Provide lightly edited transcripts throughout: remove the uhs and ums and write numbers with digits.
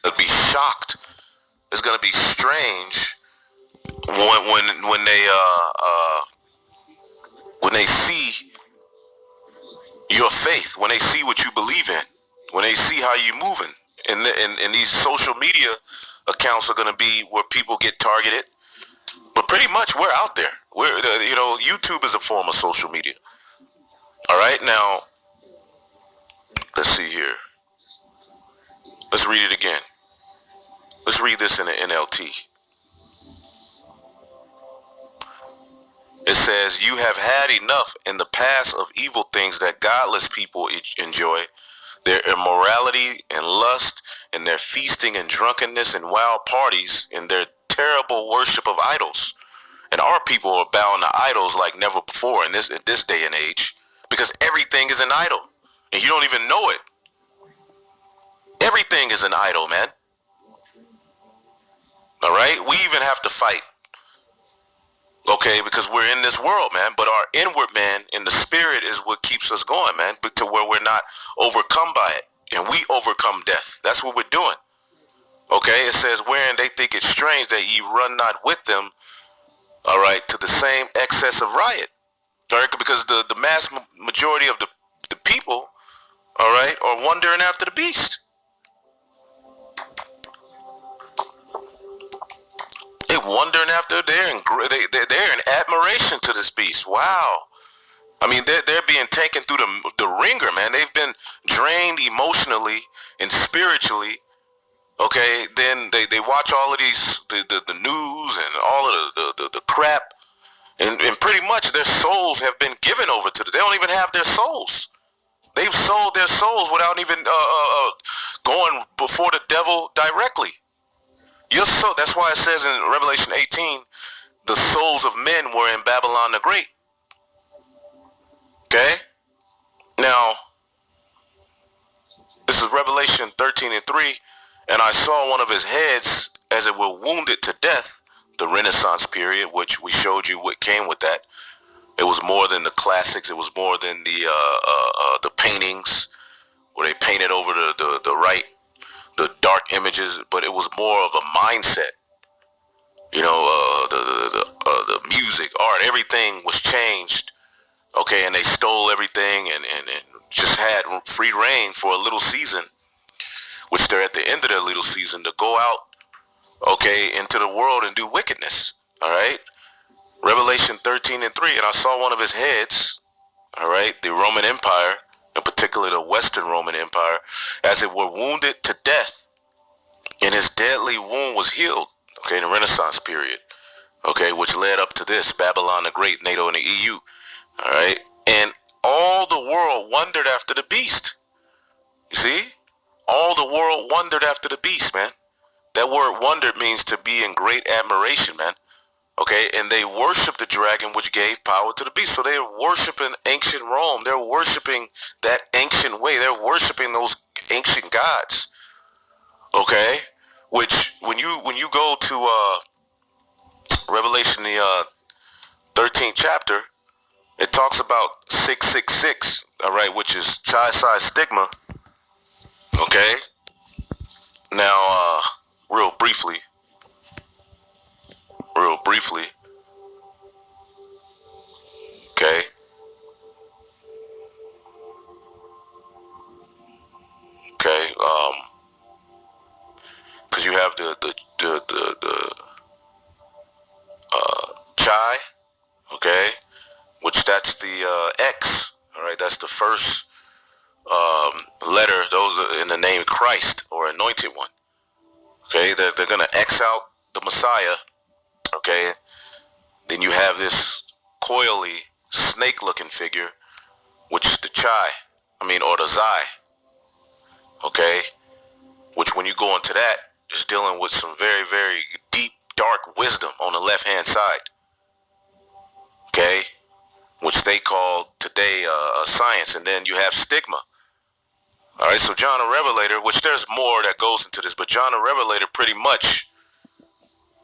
They'll be shocked. It's gonna be strange when they see your faith, when they see what you believe in, when they see how you moving. And these social media accounts are gonna be where people get targeted. But pretty much we're out there. YouTube is a form of social media. All right, now let's see here. Let's read it again. Let's read this in the NLT. It says, "You have had enough in the past of evil things that godless people enjoy, their immorality and lust, and their feasting and drunkenness and wild parties, and their terrible worship of idols." And our people are bound to idols like never before in this day and age, because everything is an idol, and you don't even know it. Everything is an idol, man. All right, we even have to fight. Okay, because we're in this world, man. But our inward man in the spirit is what keeps us going, man. But to where we're not overcome by it, and we overcome death. That's what we're doing. Okay, it says, "Wherein they think it strange that ye run not with them." All right, to the same excess of riot. All right, because the mass majority of the people, all right, are wandering after the beast. They wandering after. They're in admiration to this beast. Wow. I mean, they're being taken through the ringer, man. They've been drained emotionally and spiritually. Okay, then they watch all of these the news and all of the crap, and pretty much their souls have been given over to they don't even have their souls. They've sold their souls without even going before the devil directly. Your soul. That's why it says in Revelation 18, the souls of men were in Babylon the Great. Okay? Now, this is Revelation 13:3, "And I saw one of his heads as it were wounded to death," the Renaissance period, which we showed you what came with that. It was more than the classics. It was more than the paintings where they painted over the dark images, but it was more of a mindset. The music, art, everything was changed. Okay, and they stole everything and just had free reign for a little season, which they're at the end of their little season to go out, okay, into the world and do wickedness. All right, Revelation 13:3, "And I saw one of his heads," all right, the Roman Empire, in particular the Western Roman Empire, "as it were wounded to death, and his deadly wound was healed." Okay, in the Renaissance period, okay, which led up to this, Babylon the Great, NATO, and the EU. All right, and all the world wondered after the beast. You see, all the world wondered after the beast, man. That word "wondered" means to be in great admiration, man. Okay, and they worshiped the dragon, which gave power to the beast. So they're worshiping ancient Rome. They're worshiping that ancient way. They're worshiping those ancient gods. Okay, which when you go to Revelation, the 13th chapter, it talks about 666. All right, which is chi-si stigma. Okay, now real briefly. Okay. Okay. Because you have the chi. Okay, which that's the X. All right, that's the first letter. Those are in the name Christ or Anointed One. Okay, they're gonna X out the Messiah. Okay, then you have this coily, snake-looking figure, which is the chi. Or the Zai. Okay, which when you go into that, is dealing with some very, very deep, dark wisdom on the left-hand side. Okay, which they call today science, and then you have stigma. All right, so John the Revelator, which there's more that goes into this, but John the Revelator pretty much,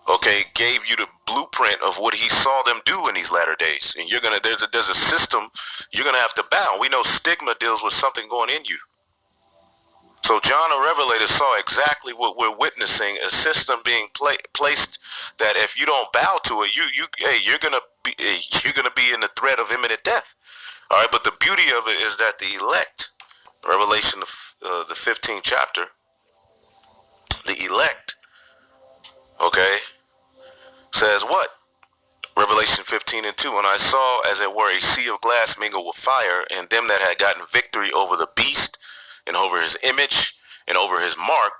okay, gave you the blueprint of what he saw them do in these latter days, and there's a system you're gonna have to bow. We know stigma deals with something going in you. So So John the Revelator saw exactly what we're witnessing: a system being placed that if you don't bow to it, you're gonna be in the threat of imminent death. All right, but the beauty of it is that the elect, Revelation the 15th chapter, the elect, okay, says what? Revelation 15:2. And I saw, as it were, a sea of glass mingled with fire, and them that had gotten victory over the beast, and over his image, and over his mark,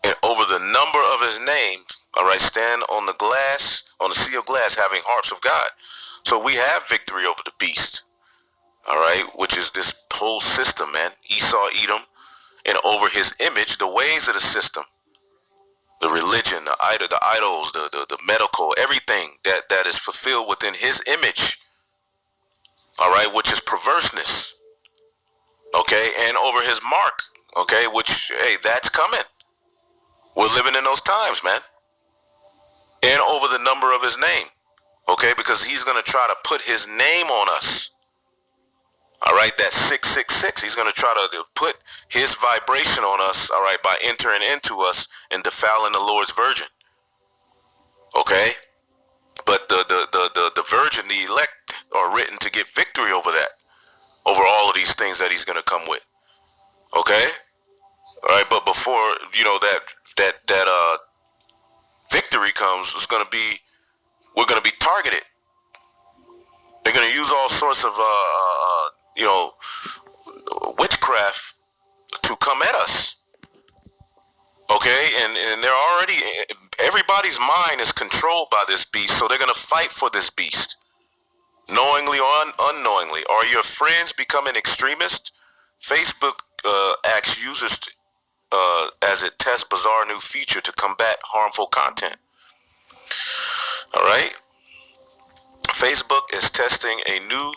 and over the number of his name, all right, stand on the glass, on the sea of glass, having harps of God. So we have victory over the beast, all right, which is this whole system, man. Esau, Edom, and over his image, the ways of the system, the religion, the idols, the medical, everything that is fulfilled within his image, all right, which is perverseness, okay, and over his mark, okay, which, hey, that's coming. We're living in those times, man. And over the number of his name, okay, because he's going to try to put his name on us. All right, that 666, he's going to try to put his vibration on us, all right, by entering into us and defiling the Lord's virgin. Okay, but the virgin, the elect, are written to get victory over that, over all of these things that he's going to come with. Okay, all right, but before that victory comes, we're going to be targeted. They're going to use all sorts of witchcraft to come at us. Okay, and they're already, everybody's mind is controlled by this beast, so they're going to fight for this beast, knowingly or unknowingly. Are your friends becoming extremists? Facebook asks users as it tests bizarre new feature to combat harmful content. All right, Facebook is testing a new